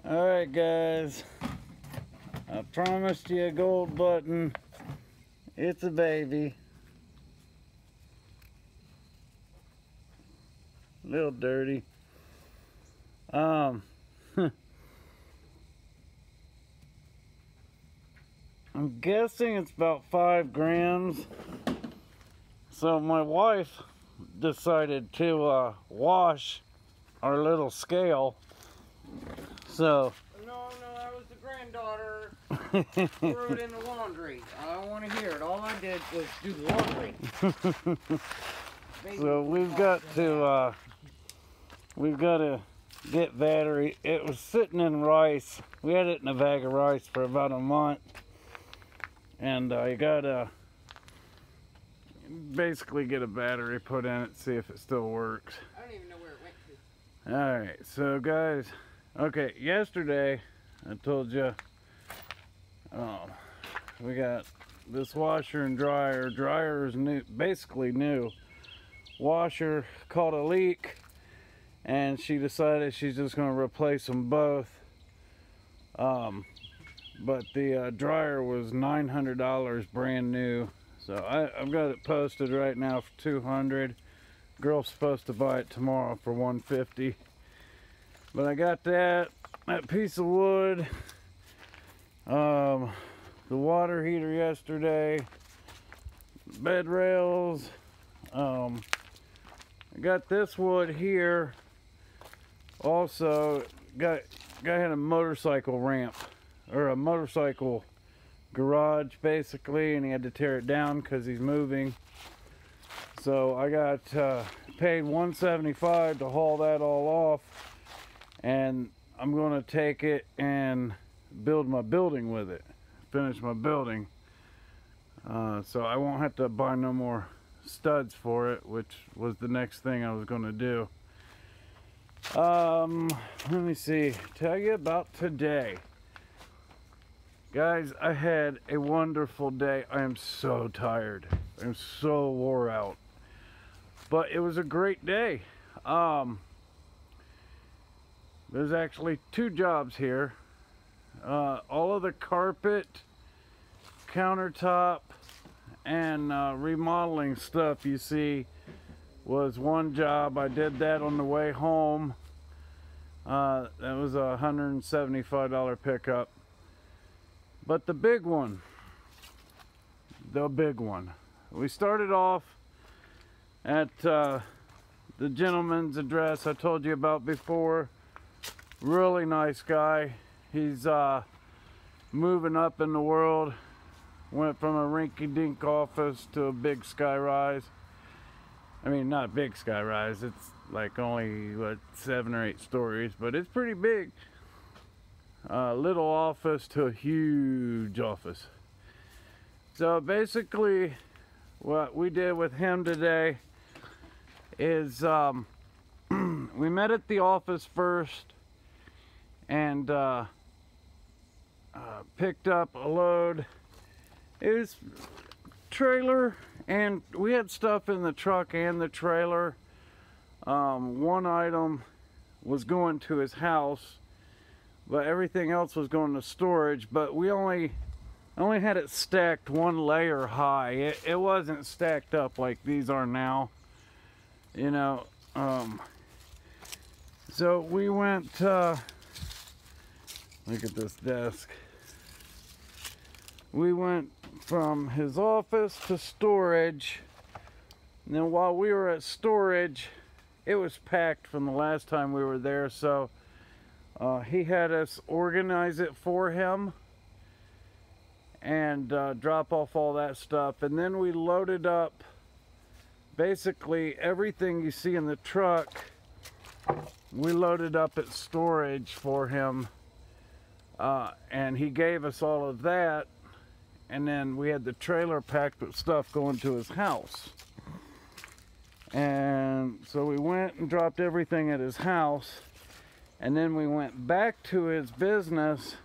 Alright guys, I promised you a gold button. It's a baby. A little dirty. I'm guessing it's about 5 grams. So my wife decided to wash our little scale. So no, that was the granddaughter. Threw it in the laundry. I don't want to hear it. All I did was do the laundry. So we've got to get battery. It was sitting in rice. We had it in a bag of rice for about a month, and you gotta basically get a battery put in it, see if it still works. I don't even know where it went to. All right, so guys, okay, yesterday I told you we got this washer and dryer. Dryer is new, basically new. Washer caught a leak, and she decided she's just going to replace them both. But the dryer was $900 brand new, so I've got it posted right now for $200. Girl's supposed to buy it tomorrow for $150. But I got that piece of wood, the water heater yesterday, bed rails. I got this wood here. Also, guy had a motorcycle ramp, or a motorcycle garage basically, and he had to tear it down because he's moving. So I got paid $175 to haul that all off, and I'm going to take it and build my building with it, finish my building. So I won't have to buy no more studs for it, which was the next thing I was going to do. Let me see, tell you about today. Guys, I had a wonderful day. I am so tired. I'm so wore out. But it was a great day. There's actually 2 jobs here. All of the carpet, countertop, and remodeling stuff you see was one job. I did that on the way home. That was a $175 pickup. But the big one, we started off at the gentleman's address I told you about before. Really nice guy. He's moving up in the world. Went from a rinky-dink office to a big skyrise. I mean, not a big skyrise. It's like only, what, 7 or 8 stories, but it's pretty big. Little office to a huge office. So basically, what we did with him today is we met at the office first and picked up a load. It was trailer, and we had stuff in the truck and the trailer. One item was going to his house, but everything else was going to storage. But we only had it stacked 1 layer high. It wasn't stacked up like these are now, you know. So we went, look at this desk. We went from his office to storage, and then while we were at storage, it was packed from the last time we were there, so he had us organize it for him and drop off all that stuff. And then we loaded up basically everything you see in the truck. We loaded up at storage for him, and he gave us all of that. And then we had the trailer packed with stuff going to his house. And so we went and dropped everything at his house, and then we went back to his business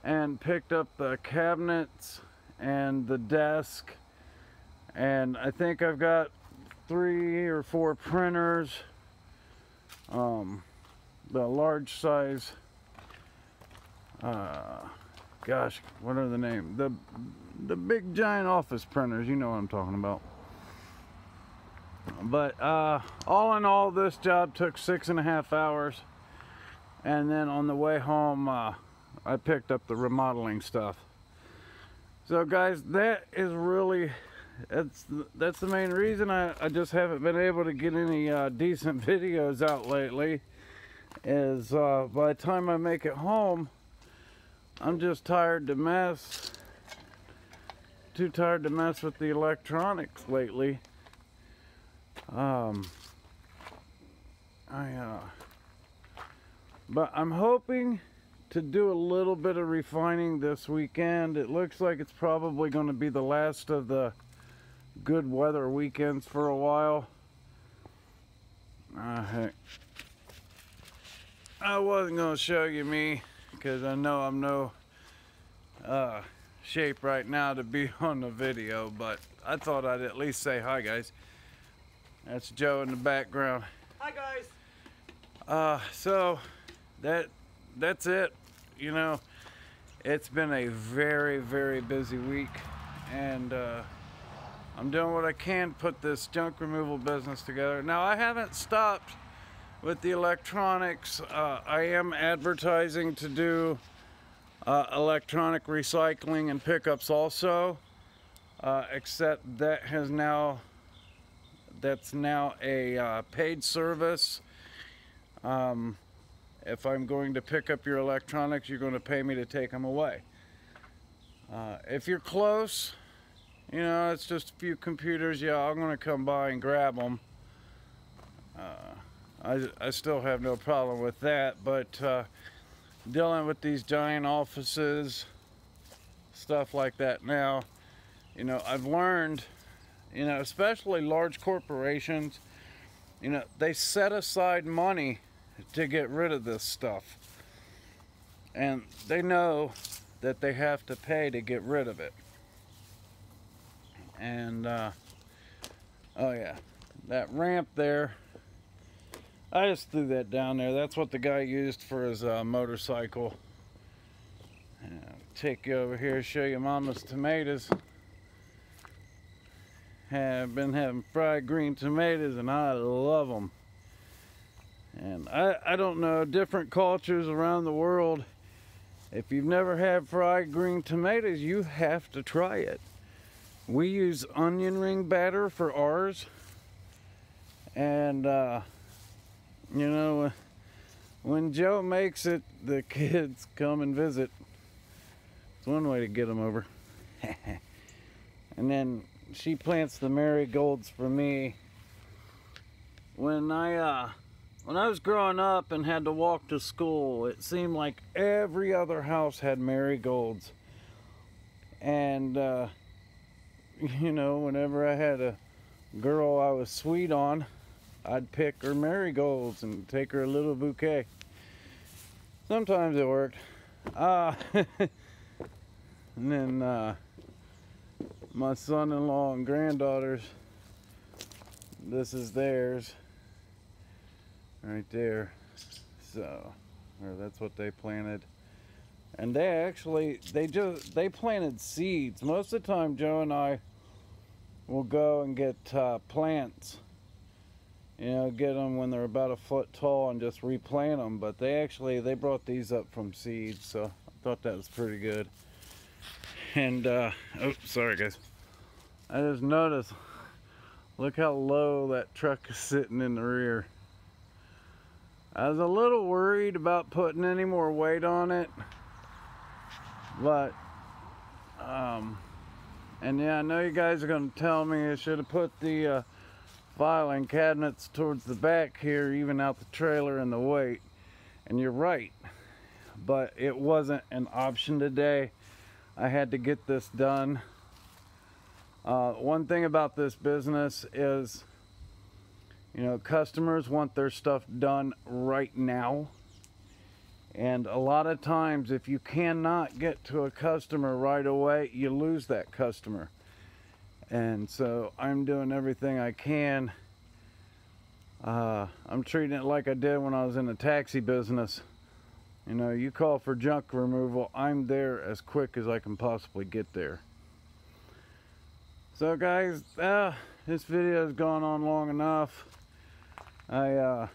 and picked up the cabinets and the desk, and I think I've got 3 or 4 printers, the large size gosh, what are the names? The big giant office printers, you know what I'm talking about. But all in all, this job took 6.5 hours, and then on the way home I picked up the remodeling stuff. So guys, that is really, that's the main reason I just haven't been able to get any decent videos out lately, is by the time I make it home, I'm just tired to mess, too tired to mess with the electronics lately. But I'm hoping to do a little bit of refining this weekend. It looks like it's probably going to be the last of the good weather weekends for a while. Heck, I wasn't going to show you me because I know I'm no shape right now to be on the video, but I thought I'd at least say hi, guys. That's Joe in the background. Hi guys. So that's it. You know, it's been a very, very busy week, and I'm doing what I can to put this junk removal business together. Now, I haven't stopped with the electronics. I am advertising to do electronic recycling and pickups also, except that's now a paid service. If I'm going to pick up your electronics, you're going to pay me to take them away. If you're close, you know, it's just a few computers, yeah, I'm going to come by and grab them. I still have no problem with that, but dealing with these giant offices, stuff like that now, you know, I've learned, you know, especially large corporations, you know, they set aside money to get rid of this stuff, and they know that they have to pay to get rid of it. And oh yeah, that ramp there, I just threw that down there. That's what the guy used for his motorcycle. Take you over here, show you Mama's tomatoes. Have been having fried green tomatoes, and I love them. And I don't know, different cultures around the world, if you've never had fried green tomatoes, you have to try it. We use onion ring batter for ours, and you know, when Joe makes it, the kids come and visit. It's one way to get them over. And then she plants the marigolds for me. When I was growing up and had to walk to school, it seemed like every other house had marigolds. And, you know, whenever I had a girl I was sweet on, I'd pick her marigolds and take her a little bouquet. Sometimes it worked. And then my son-in-law and granddaughters, this is theirs. Right there. So, or that's what they planted. And they actually, they planted seeds. Most of the time Joe and I will go and get plants, you know, get them when they're about a foot tall and just replant them. But they brought these up from seeds, so I thought that was pretty good. And oh, sorry guys, I just noticed, look how low that truck is sitting in the rear. I was a little worried about putting any more weight on it, but and yeah, I know you guys are going to tell me I should have put the filing cabinets towards the back here, even out the trailer and the weight, and you're right, but it wasn't an option today. I had to get this done. One thing about this business is, you know, customers want their stuff done right now. And a lot of times, if you cannot get to a customer right away, you lose that customer. And so I'm doing everything I can. I'm treating it like I did when I was in the taxi business. You know, you call for junk removal, I'm there as quick as I can possibly get there. So guys, this video has gone on long enough. I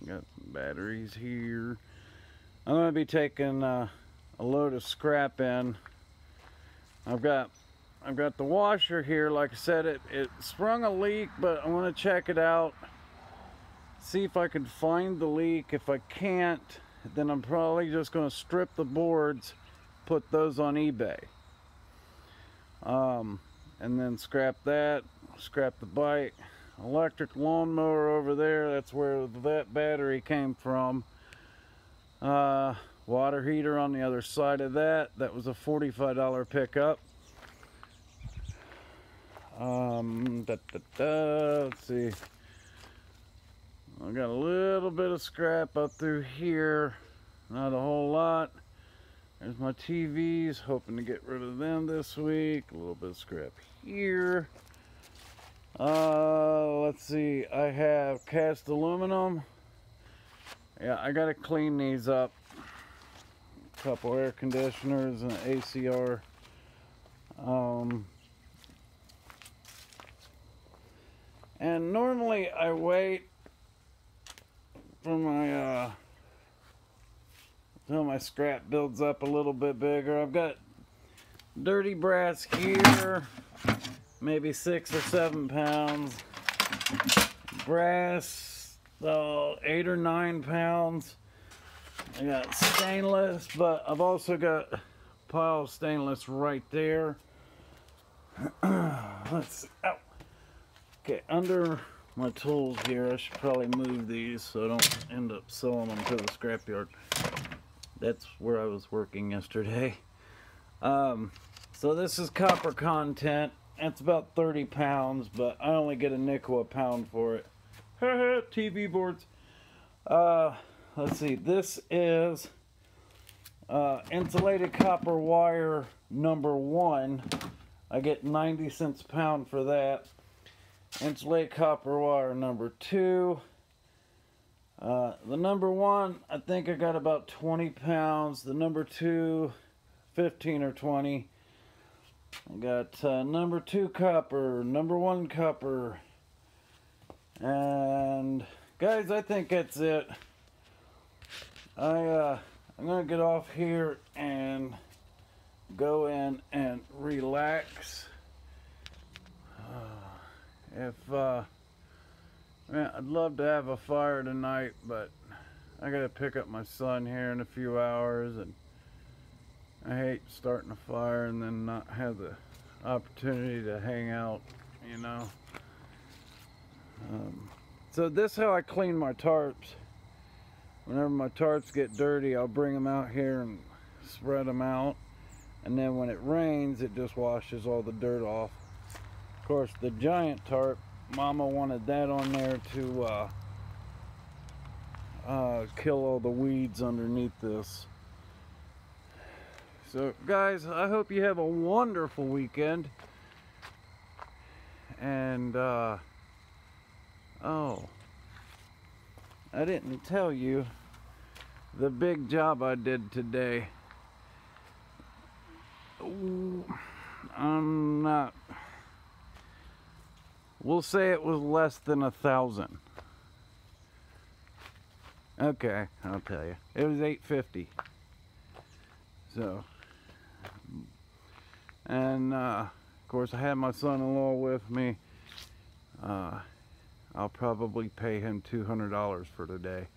got some batteries here. I'm going to be taking a load of scrap in. I've got the washer here. Like I said, it sprung a leak, but I want to check it out, see if I can find the leak. If I can't, then I'm probably just going to strip the boards, put those on eBay, and then scrap that, scrap the bike. Electric lawnmower over there, that's where that battery came from. Water heater on the other side of that, that was a $45 pickup. Let's see, I got a little bit of scrap up through here, not a whole lot. There's my TVs, hoping to get rid of them this week. A little bit of scrap here. Let's see, I have cast aluminum. Yeah, I gotta clean these up. A couple air conditioners and an ACR. And normally I wait for my until my scrap builds up a little bit bigger. I've got dirty brass here, maybe 6 or 7 pounds. Brass, 8 or 9 pounds. I got stainless, but I've also got a pile of stainless right there. Let's see. Ow. Okay, under my tools here, I should probably move these so I don't end up selling them to the scrapyard. That's where I was working yesterday. So this is copper content. It's about 30 pounds, but I only get a nickel a pound for it. TV boards. Let's see. This is insulated copper wire number 1. I get 90 cents a pound for that. Insulated copper wire number 2. The number 1, I think I got about 20 pounds. The number 2, 15 or 20. I got number 2 copper, number 1 copper. And guys, I think that's it. I'm gonna get off here and go in and relax. Man, I'd love to have a fire tonight, but I gotta pick up my son here in a few hours, and I hate starting a fire and then not have the opportunity to hang out, you know. So this is how I clean my tarps. Whenever my tarps get dirty, I'll bring them out here and spread them out, and then when it rains, it just washes all the dirt off. Of course, the giant tarp, Mama wanted that on there to kill all the weeds underneath this. So guys, I hope you have a wonderful weekend. And oh, I didn't tell you the big job I did today. Ooh, I'm not, we'll say it was less than 1,000. Okay, I'll tell you. It was $850. So, and of course I had my son-in-law with me. I'll probably pay him $200 for today.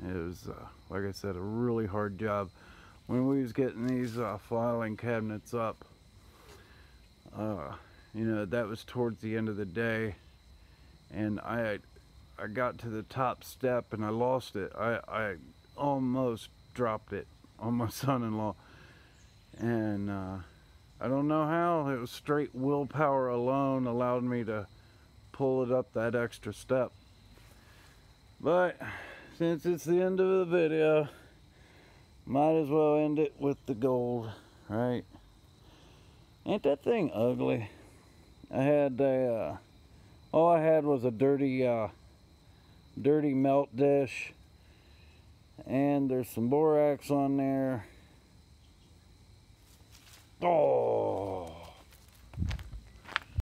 It was, like I said, a really hard job. When we was getting these filing cabinets up, you know, that was towards the end of the day, and I got to the top step and I lost it. I almost dropped it on my son-in-law, and I don't know how. It was straight willpower alone allowed me to pull it up that extra step. But since it's the end of the video, might as well end it with the gold, right? Ain't that thing ugly? I had a all I had was a dirty melt dish, And there's some borax on there. Oh,